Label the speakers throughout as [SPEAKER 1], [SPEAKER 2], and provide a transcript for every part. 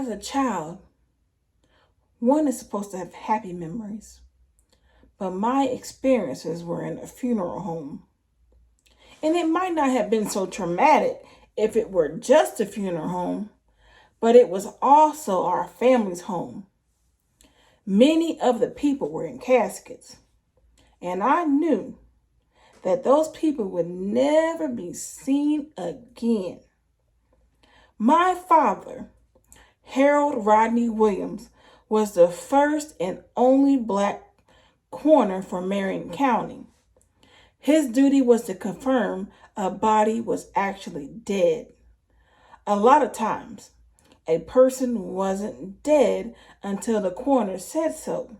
[SPEAKER 1] As a child, one is supposed to have happy memories, but my experiences were in a funeral home. And it might not have been so traumatic if it were just a funeral home, but it was also our family's home. Many of the people were in caskets, and I knew that those people would never be seen again. My father, Harold Rodney Williams, was the first and only Black coroner for Marion County. His duty was to confirm a body was actually dead. A lot of times, a person wasn't dead until the coroner said so.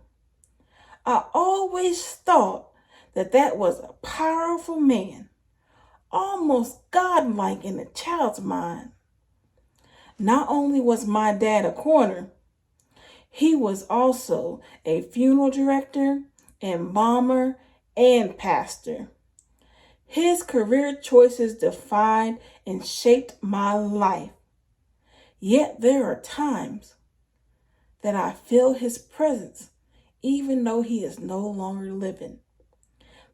[SPEAKER 1] I always thought that was a powerful man, almost godlike in a child's mind. Not only was my dad a coroner, he was also a funeral director, embalmer, and pastor. His career choices defined and shaped my life. Yet there are times that I feel his presence, even though he is no longer living.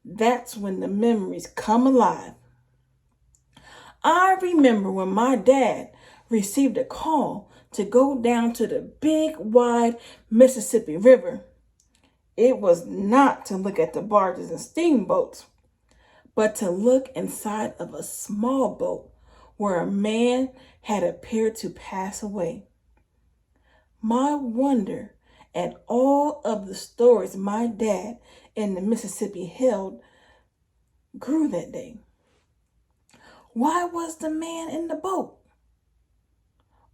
[SPEAKER 1] That's when the memories come alive. I remember when my dad received a call to go down to the big, wide Mississippi River. It was not to look at the barges and steamboats, but to look inside of a small boat where a man had appeared to pass away. My wonder at all of the stories my dad in the Mississippi held grew that day. Why was the man in the boat?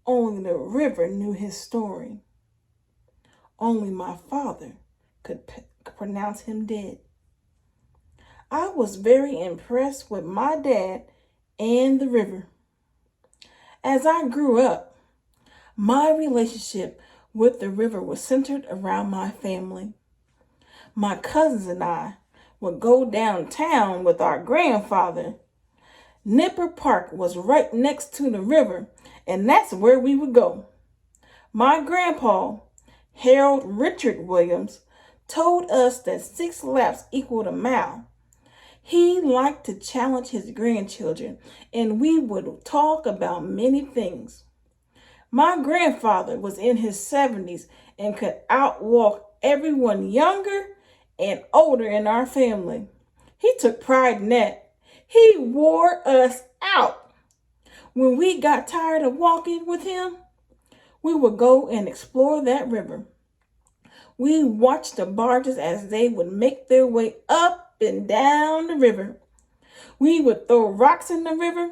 [SPEAKER 1] Only the river knew his story. Only my father could pronounce him dead. I was very impressed with my dad and the river. As I grew up, my relationship with the river was centered around my family. My cousins and I would go downtown with our grandfather. Nipper Park was right next to the river, and that's where we would go. My grandpa, Harold Richard Williams, told us that 6 laps equaled a mile. He liked to challenge his grandchildren, and we would talk about many things. My grandfather was in his 70s and could outwalk everyone younger and older in our family. He took pride in that. He wore us out. When we got tired of walking with him, we would go and explore that river. We watched the barges as they would make their way up and down the river. We would throw rocks in the river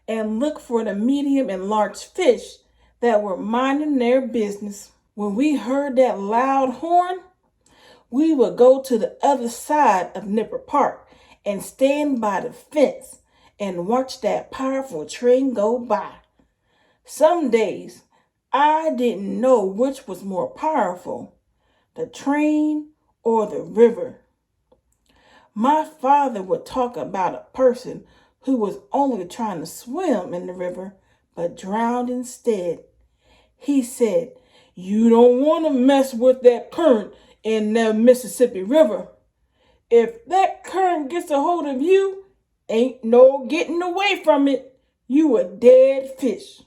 [SPEAKER 1] and look for the medium and large fish that were minding their business. When we heard that loud horn, we would go to the other side of Nipper Park and stand by the fence and watch that powerful train go by. Some days, I didn't know which was more powerful, the train or the river. My father would talk about a person who was only trying to swim in the river, but drowned instead. He said, "You don't want to mess with that current in the Mississippi River. If that current gets a hold of you, ain't no getting away from it. You a dead fish."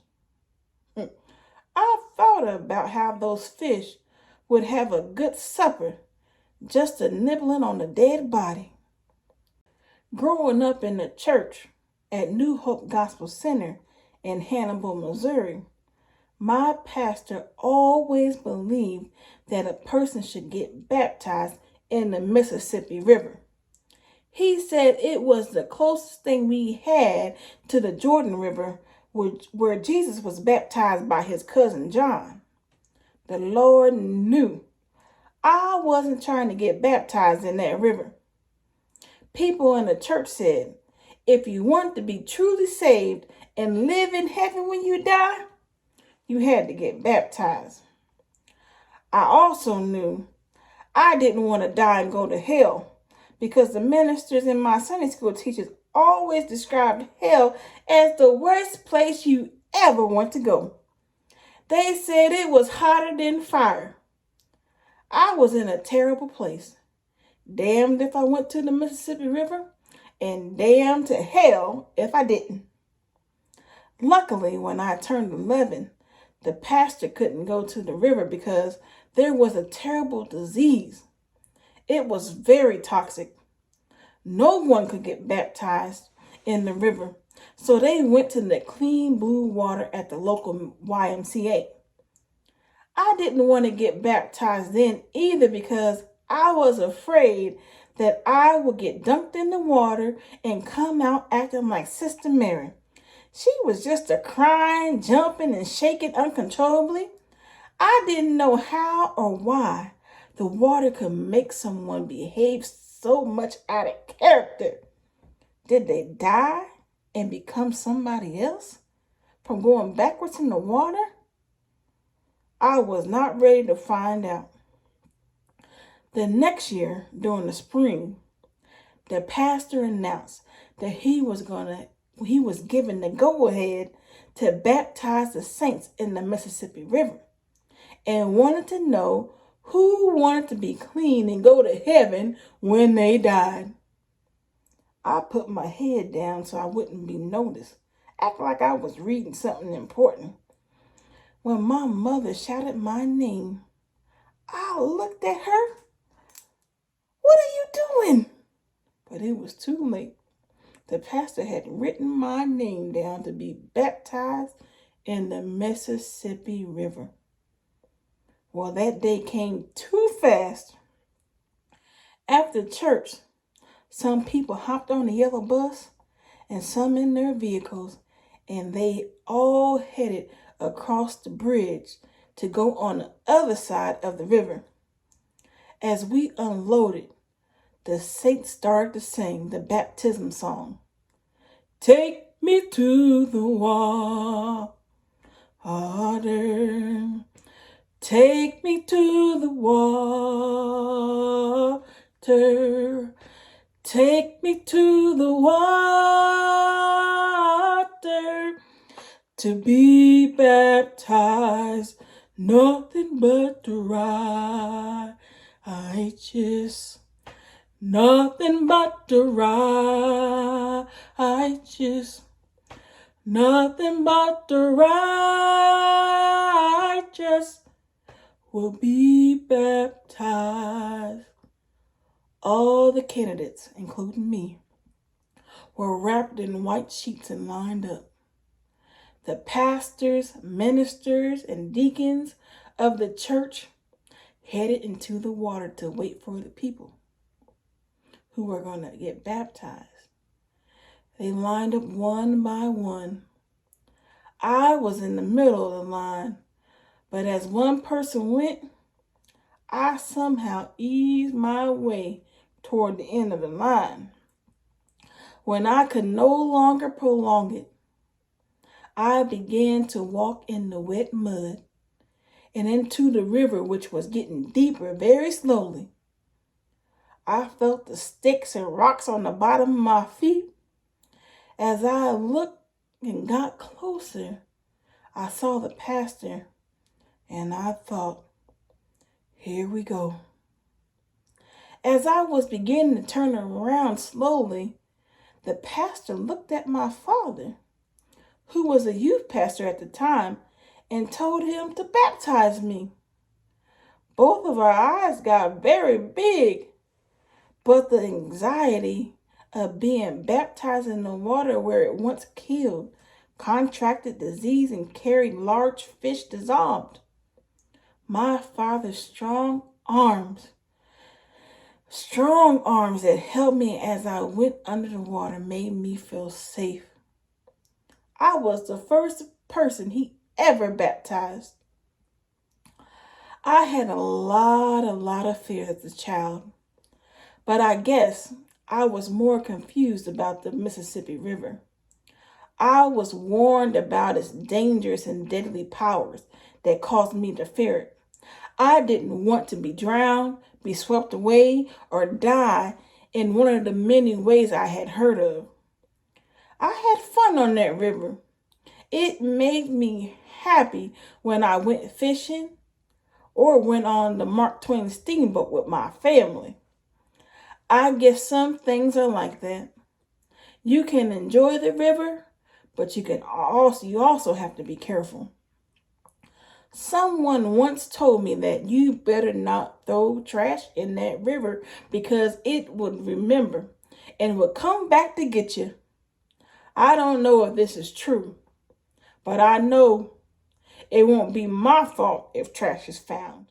[SPEAKER 1] I thought about how those fish would have a good supper just a nibbling on a dead body. Growing up in the church at New Hope Gospel Center in Hannibal, Missouri, my pastor always believed that a person should get baptized in the Mississippi River. He said it was the closest thing we had to the Jordan River, where Jesus was baptized by his cousin John. The Lord knew I wasn't trying to get baptized in that river. People in the church said, if you want to be truly saved and live in heaven when you die, you had to get baptized. I also knew I didn't want to die and go to hell, because the ministers and my Sunday school teachers always described hell as the worst place you ever want to go. They said it was hotter than fire. I was in a terrible place. Damned if I went to the Mississippi River, and damned to hell if I didn't. Luckily, when I turned 11, the pastor couldn't go to the river because there was a terrible disease. It was very toxic. No one could get baptized in the river, so they went to the clean blue water at the local YMCA. I didn't want to get baptized then either because I was afraid that I would get dunked in the water and come out acting like Sister Mary. She was just a crying, jumping, and shaking uncontrollably. I didn't know how or why the water could make someone behave so much out of character. Did they die and become somebody else from going backwards in the water? I was not ready to find out. The next year, during the spring, the pastor announced that he was given the go-ahead to baptize the saints in the Mississippi River and wanted to know who wanted to be clean and go to heaven when they died. I put my head down so I wouldn't be noticed, acting like I was reading something important. When my mother shouted my name, I looked at her. "What are you doing?" But it was too late. The pastor had written my name down to be baptized in the Mississippi River. Well, that day came too fast. After church, some people hopped on the yellow bus and some in their vehicles, and they all headed across the bridge to go on the other side of the river. As we unloaded, the saints started to sing the baptism song. Take me to the water. Take me to the water. Take me to the water to be baptized. Nothing but the righteous. Nothing but the righteous. Nothing but the righteous will be baptized. All the candidates, including me, were wrapped in white sheets and lined up. The pastors, ministers, and deacons of the church headed into the water to wait for the people who were going to get baptized. They lined up one by one. I was in the middle of the line, but as one person went, I somehow eased my way toward the end of the line. When I could no longer prolong it, I began to walk in the wet mud and into the river, which was getting deeper very slowly. I felt the sticks and rocks on the bottom of my feet. As I looked and got closer, I saw the pastor, and I thought, here we go. As I was beginning to turn around slowly, the pastor looked at my father, who was a youth pastor at the time, and told him to baptize me. Both of our eyes got very big, but the anxiety of being baptized in the water where it once killed, contracted disease, and carried large fish dissolved. My father's strong arms that held me as I went under the water made me feel safe. I was the first person he ever baptized. I had a lot of fear as a child, but I guess I was more confused about the Mississippi River. I was warned about its dangerous and deadly powers that caused me to fear it. I didn't want to be drowned, be swept away, or die in one of the many ways I had heard of. I had fun on that river, It made me happy when I went fishing or went on the Mark Twain steamboat with my family. I guess some things are like that. You can enjoy the river, but you also have to be careful. Someone once told me that you better not throw trash in that river because it would remember and would come back to get you. I don't know if this is true, but I know it won't be my fault if trash is found.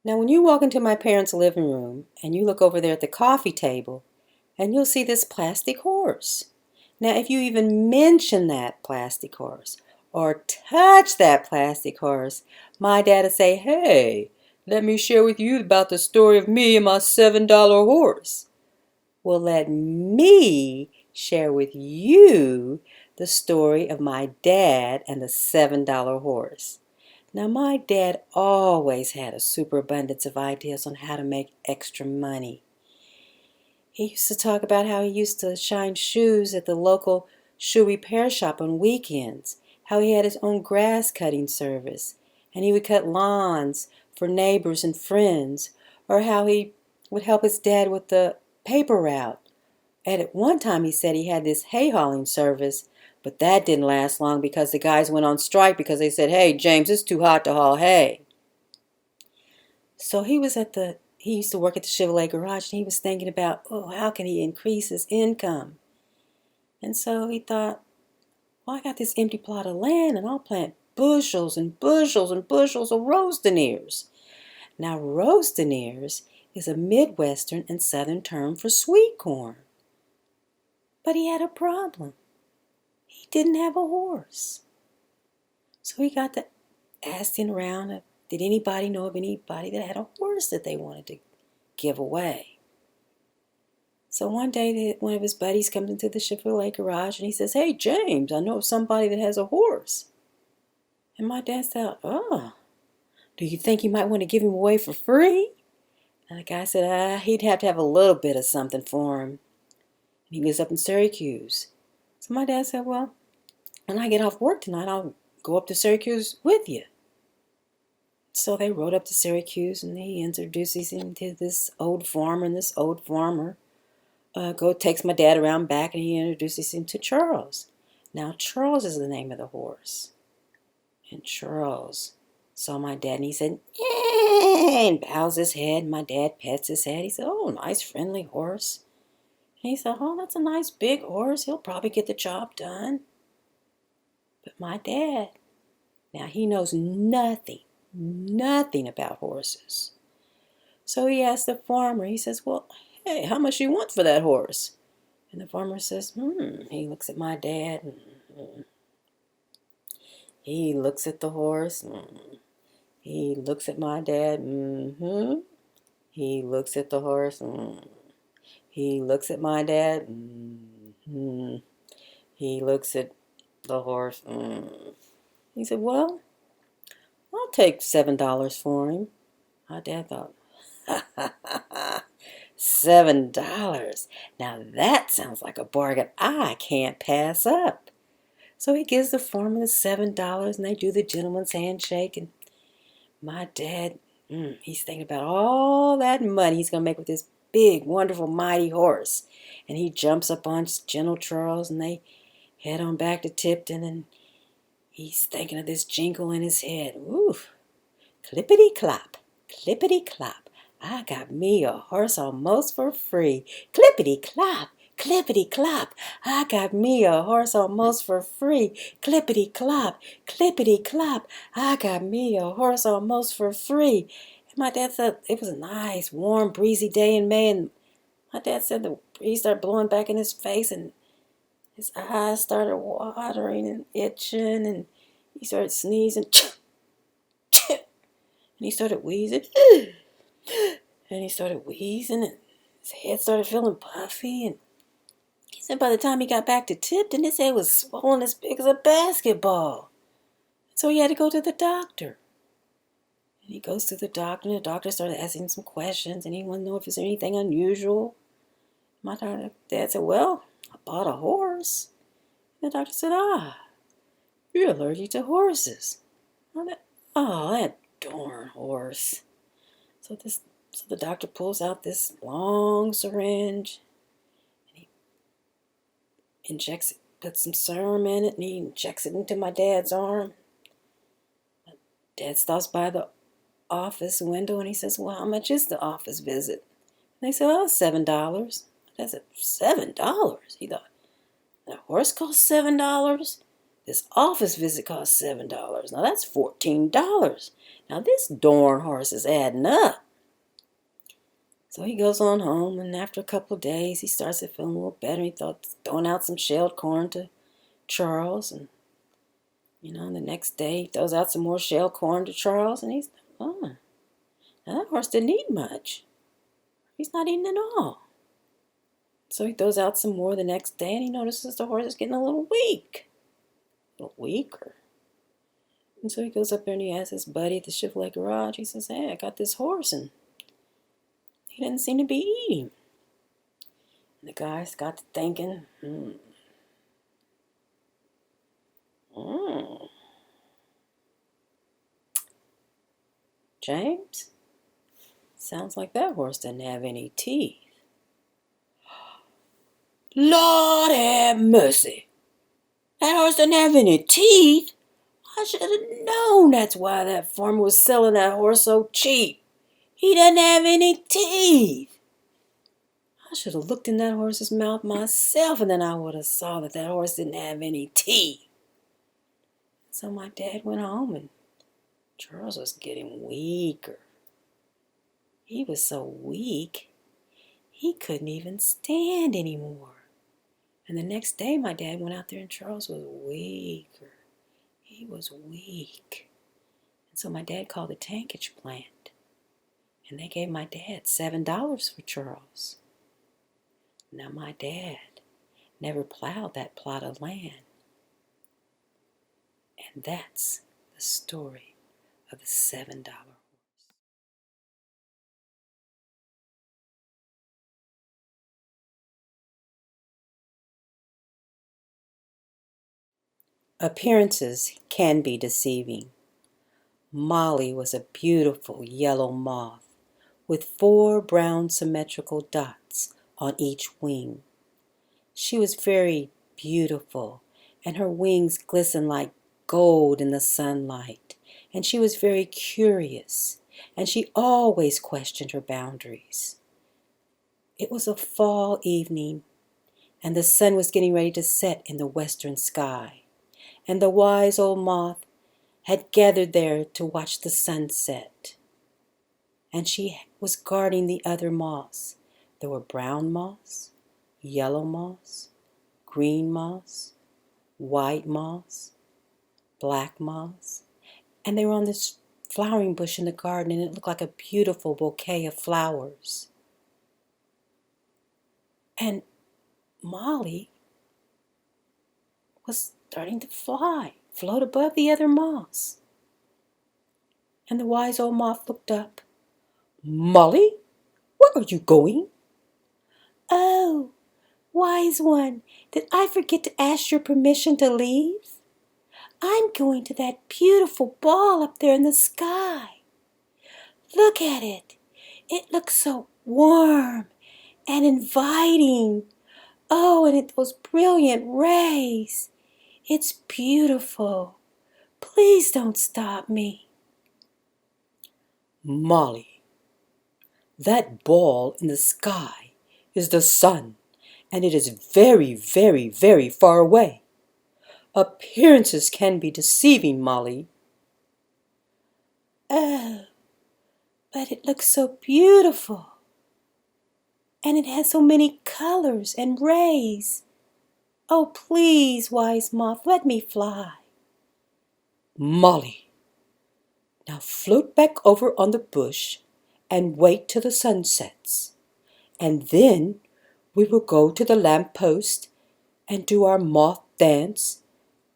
[SPEAKER 2] Now, when you walk into my parents' living room and you look over there at the coffee table, and you'll see this plastic horse. Now, if you even mention that plastic horse or touch that plastic horse, my dad will say, "Hey, let me share with you about the story of me and my $7 horse." Well, let me share with you the story of my dad and the $7 horse. Now, my dad always had a superabundance of ideas on how to make extra money. He used to talk about how he used to shine shoes at the local shoe repair shop on weekends, how he had his own grass cutting service, and he would cut lawns for neighbors and friends, or how he would help his dad with the paper route. And at one time he said he had this hay hauling service, but that didn't last long because the guys went on strike because they said, "Hey, James, it's too hot to haul hay." So he used to work at the Chevrolet garage, and he was thinking about, oh, how can he increase his income? And so he thought, well, I got this empty plot of land and I'll plant bushels and bushels and bushels of roasting ears. Now, roasting ears is a Midwestern and Southern term for sweet corn. But he had a problem. He didn't have a horse. So he got to asking around, did anybody know of anybody that had a horse that they wanted to give away? So one day one of his buddies comes into the Chevrolet garage and he says, "Hey, James, I know of somebody that has a horse." And my dad said, "Oh, do you think you might want to give him away for free?" And the guy said, he'd have to have a little bit of something for him. And he lives up in Syracuse. So my dad said, "Well, when I get off work tonight, I'll go up to Syracuse with you." So they rode up to Syracuse and he introduces him to this old farmer, and this old farmer takes my dad around back and he introduces him to Charles. Now, Charles is the name of the horse. And Charles saw my dad and he said, "Yeah," and bows his head. My dad pets his head. He said, "Oh, nice, friendly horse." And he said, "Oh, that's a nice big horse. He'll probably get the job done." But my dad, now he knows nothing about horses. So he asked the farmer, he says, "Well, hey, how much you want for that horse?" And the farmer says, He looks at my dad. He looks at the horse. He looks at my dad. He looks at the horse. He looks at my dad. He looks at the horse. He said, "Well, I'll take $7 for him." My dad thought, $7. Now that sounds like a bargain I can't pass up. So he gives the farmer the $7 and they do the gentleman's handshake. And my dad, he's thinking about all that money he's going to make with this big, wonderful, mighty horse. And he jumps up on Gentle Charles and they head on back to Tipton. And he's thinking of this jingle in his head. Oof, clippity clop, clippity clop. I got me a horse almost for free. Clippity clop, clippity clop. I got me a horse almost for free. Clippity clop, clippity clop. I got me a horse almost for free. And my dad said it was a nice, warm, breezy day in May. And my dad said the breeze started blowing back in his face and his eyes started watering and itching. And he started sneezing. And he started wheezing. And he started wheezing, and his head started feeling puffy. And he said by the time he got back to Tipton, his head was swollen as big as a basketball. So he had to go to the doctor. And he goes to the doctor, and the doctor started asking him some questions, and he wanted to know if there's anything unusual. My dad said, well, I bought a horse. And the doctor said, you're allergic to horses. Oh, that darn horse. So the doctor pulls out this long syringe, and he injects it, puts some serum in it, and he injects it into my dad's arm. My dad stops by the office window, and he says, well, how much is the office visit? And they said, oh, $7. I said, $7? He thought, that horse costs $7? This office visit costs $7. Now that's $14. Now this darn horse is adding up. So he goes on home, and after a couple of days, he starts to feel a little better. He thought throwing out some shelled corn to Charles, and the next day he throws out some more shelled corn to Charles, and he's, now that horse didn't eat much. He's not eating at all. So he throws out some more the next day, and he notices the horse is getting a little weak, a little weaker. And so he goes up there and he asks his buddy at the Chevrolet garage. He says, hey, I got this horse, and he didn't seem to be eating. And the guys got to thinking, James, sounds like that horse didn't have any teeth. Lord have mercy. That horse didn't have any teeth? I should have known that's why that farmer was selling that horse so cheap. He doesn't have any teeth. I should have looked in that horse's mouth myself, and then I would have saw that horse didn't have any teeth. So my dad went home, and Charles was getting weaker. He was so weak, he couldn't even stand anymore. And the next day, my dad went out there, and Charles was weaker. He was weak. And so my dad called the tankage plant, and they gave my dad $7 for Charles. Now my dad never plowed that plot of land. And that's the story of the $7 horse. Appearances can be deceiving. Molly was a beautiful yellow moth with 4 brown symmetrical dots on each wing. She was very beautiful, and her wings glistened like gold in the sunlight, and she was very curious, and she always questioned her boundaries. It was a fall evening, and the sun was getting ready to set in the western sky, and the wise old moth had gathered there to watch the sunset. And she was guarding the other moths. There were brown moths, yellow moths, green moths, white moths, black moths, and they were on this flowering bush in the garden, and it looked like a beautiful bouquet of flowers. And Molly was starting to float above the other moths. And the wise old moth looked up. Molly, where are you going? Oh, wise one, did I forget to ask your permission to leave? I'm going to that beautiful ball up there in the sky. Look at it. It looks so warm and inviting. Oh, and those brilliant rays. It's beautiful. Please don't stop me. Molly, that ball in the sky is the sun, and it is very, very, very far away. Appearances can be deceiving, Molly. Oh, but it looks so beautiful. And it has so many colors and rays. Oh, please, wise moth, let me fly. Molly, now float back over on the bush and wait till the sun sets. And then we will go to the lamppost and do our moth dance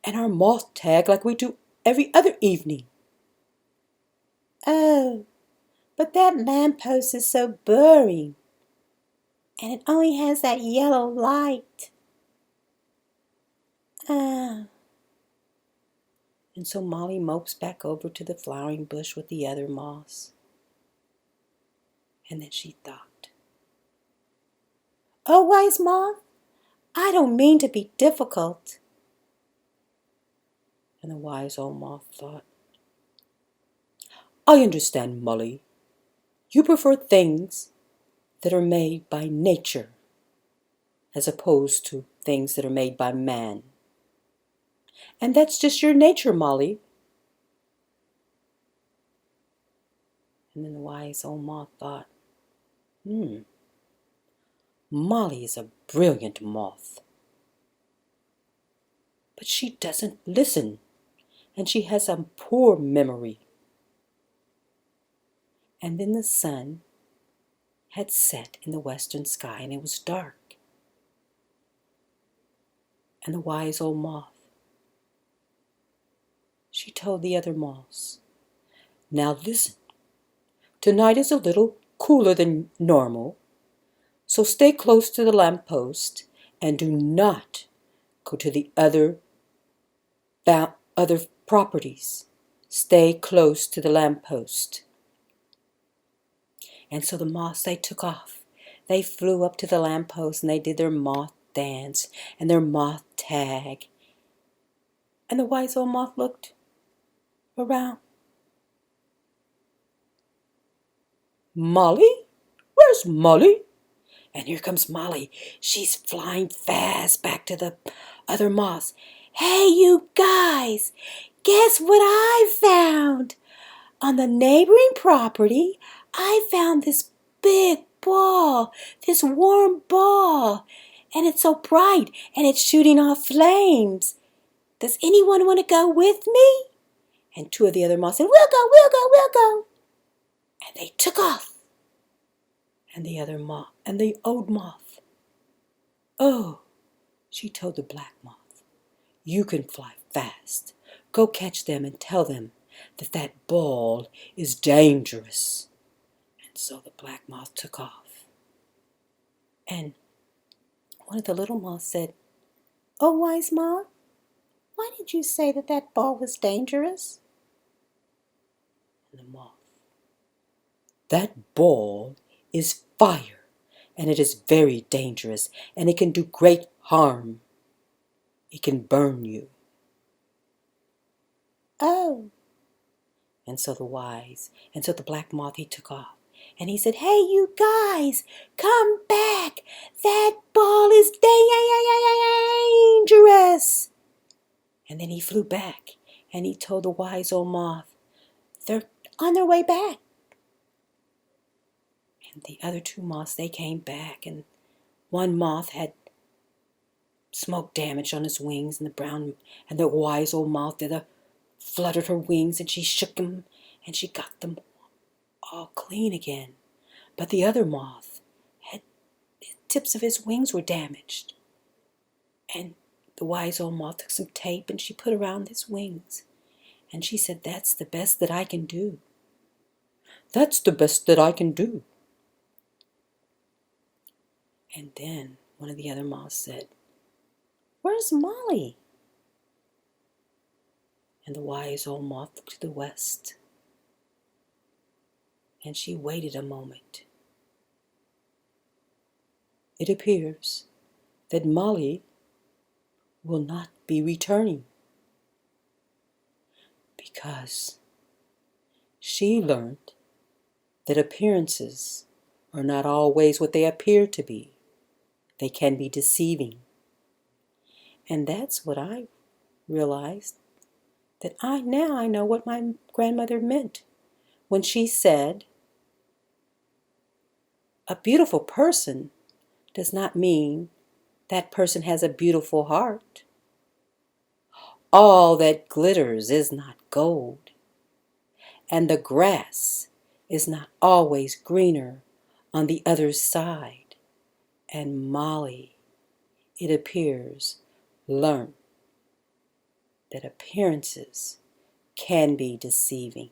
[SPEAKER 2] and our moth tag like we do every other evening. Oh, but that lamppost is so boring, and it only has that yellow light. Ah. And so Molly mopes back over to the flowering bush with the other moths. And then she thought, "Oh, wise moth, I don't mean to be difficult." And the wise old moth thought, "I understand, Molly. You prefer things that are made by nature as opposed to things that are made by man. And that's just your nature, Molly." And then the wise old moth thought, Molly is a brilliant moth. But she doesn't listen, and she has a poor memory. And then the sun had set in the western sky, and it was dark. And the wise old moth, she told the other moths, "Now listen, tonight is a little cooler than normal, so stay close to the lamppost and do not go to the other properties. Stay close to the lamppost." And so the moths, they took off. They flew up to the lamppost and they did their moth dance and their moth tag. And the wise old moth looked around. "Molly? Where's Molly?" And here comes Molly. She's flying fast back to the other moths. "Hey, you guys, guess what I found? On the neighboring property, I found this big ball, this warm ball, and it's so bright, and it's shooting off flames. Does anyone want to go with me?" And two of the other moths said, "We'll go, we'll go, we'll go." And they took off. And the old moth, "Oh," she told the black moth, "you can fly fast. Go catch them and tell them that that ball is dangerous." And so the black moth took off. And one of the little moths said, "Oh, wise moth, why did you say that that ball was dangerous?" And the moth, "That ball is fire, and it is very dangerous, and it can do great harm. It can burn you." "Oh." And so the black moth, he took off. And he said, "Hey, you guys, come back. That ball is dangerous." And then he flew back and he told the wise old moth, "They're on their way back." And the other two moths, they came back, and one moth had smoke damage on his wings, and the wise old moth fluttered her wings, and she shook them, and she got them all clean again. But the other moth the tips of his wings were damaged. And the wise old moth took some tape and she put around his wings. And she said, "That's the best that I can do. That's the best that I can do." And then one of the other moths said, "Where's Molly?" And the wise old moth looked to the west. And she waited a moment. It appears that Molly will not be returning, because she learned that appearances are not always what they appear to be. They can be deceiving. And that's what I realized, that I know what my grandmother meant when she said, a beautiful person does not mean that person has a beautiful heart. All that glitters is not gold, and the grass is not always greener on the other side. And Molly, it appears, learned that appearances can be deceiving.